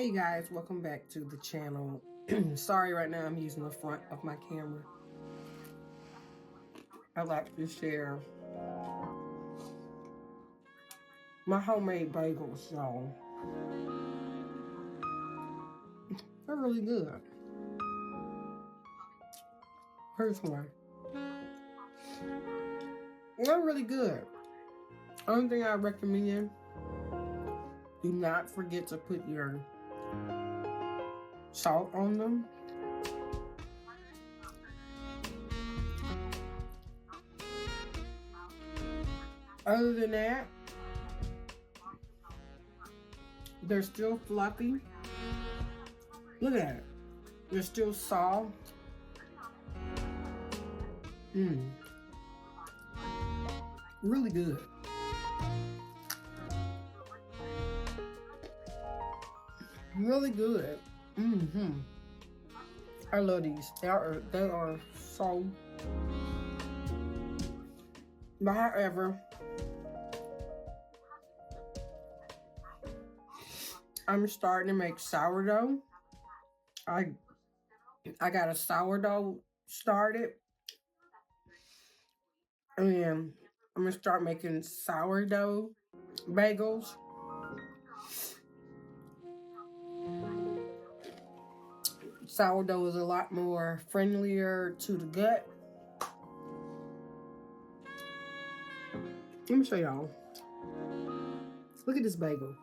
Hey guys, welcome back to the channel. Sorry, right now I'm using the front of my camera. I like to share my homemade bagels, y'all. They're really good. Here's one. They're really good. Only thing I recommend, do not forget to put your salt on them. Other than that, they're still fluffy. Look at it. They're still soft. Really good. Really good. I love these. They are so. But however, I'm starting to make sourdough. I got a sourdough started, and I'm gonna start making sourdough bagels. Sourdough is a lot more friendlier to the gut. Let me show y'all. Look at this bagel.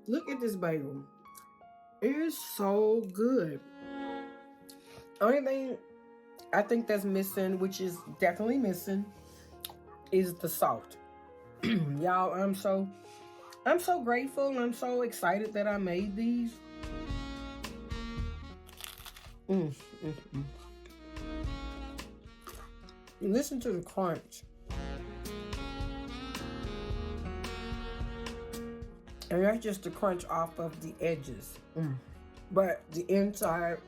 Look at this bagel. It is so good. Only thing I think that's missing, which is definitely missing, is the salt. Y'all, I'm so grateful and I'm so excited that I made these. Listen to the crunch. And that's just the crunch off of the edges. But the inside,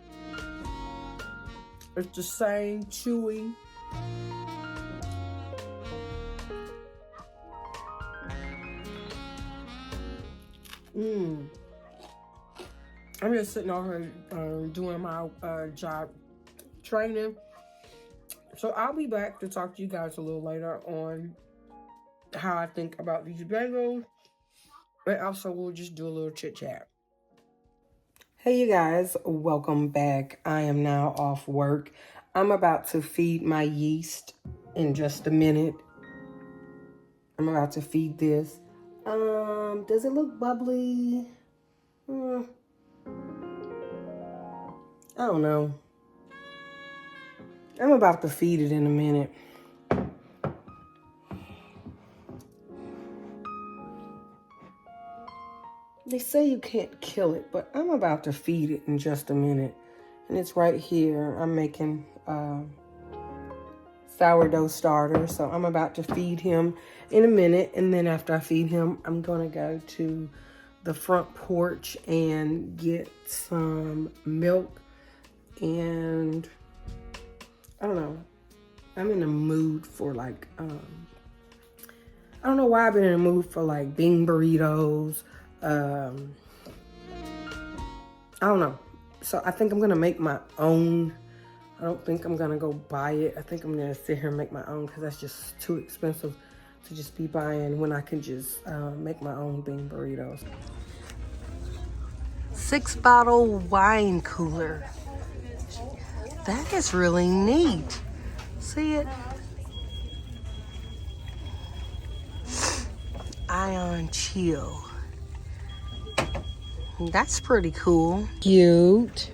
it's the same chewy. I'm just sitting over here doing my job training. So I'll be back to talk to you guys a little later on how I think about these bagels. And also we'll just do a little chit chat. Hey you guys, welcome back. I am now off work. I'm about to feed my yeast in just a minute. I'm about to feed this. Does it look bubbly? I don't know. I'm about to feed it in a minute. They say you can't kill it, but I'm about to feed it in just a minute. And it's right here. I'm making sourdough starter. So I'm about to feed him in a minute. And then after I feed him, I'm going to go to the front porch and get some milk. And I don't know. I'm in a mood for like, I don't know why I've been in a mood for like bean burritos. I don't know. So I think I'm going to make my own. I don't think I'm going to go buy it. I think I'm going to sit here and make my own because that's just too expensive to just be buying when I can just make my own bean burritos. 6-bottle wine cooler. That is really neat. See it? Ion chill. That's pretty cool. Cute.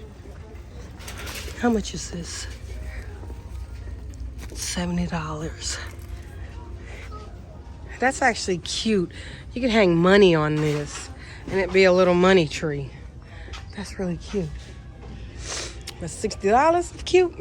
How much is this? $70. That's actually cute. You can hang money on this and it'd be a little money tree. That's really cute. But $60? Cute?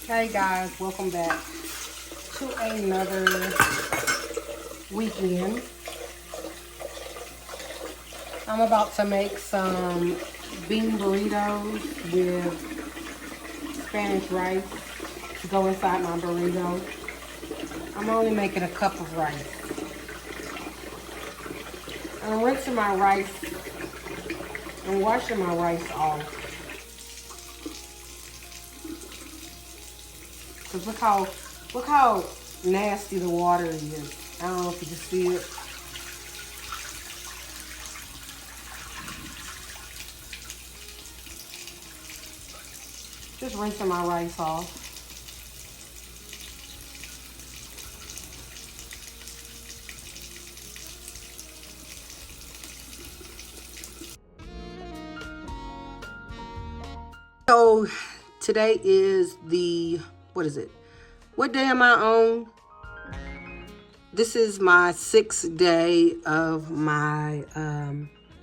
Hey guys, welcome back to another weekend. I'm about to make some bean burritos with Spanish rice to go inside my burrito. I'm only making a cup of rice. I'm rinsing my rice and washing my rice off. Cause look how nasty the water is. I don't know if you can see it. Just rinsing my rice off. So today is what is it? What day am I on? This is my 6th day of my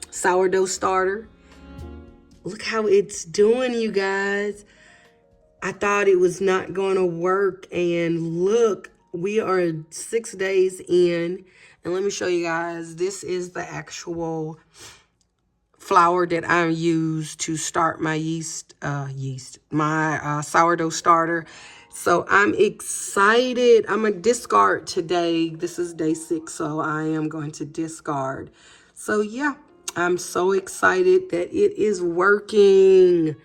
sourdough starter. Look how it's doing, you guys. I thought it was not going to work, and look, we are 6 days in. And let me show you guys, this is the actual flour that I use to start my my sourdough starter. So I'm excited. I'm gonna discard today. This is day 6, so I am going to discard. So yeah, I'm so excited that it is working.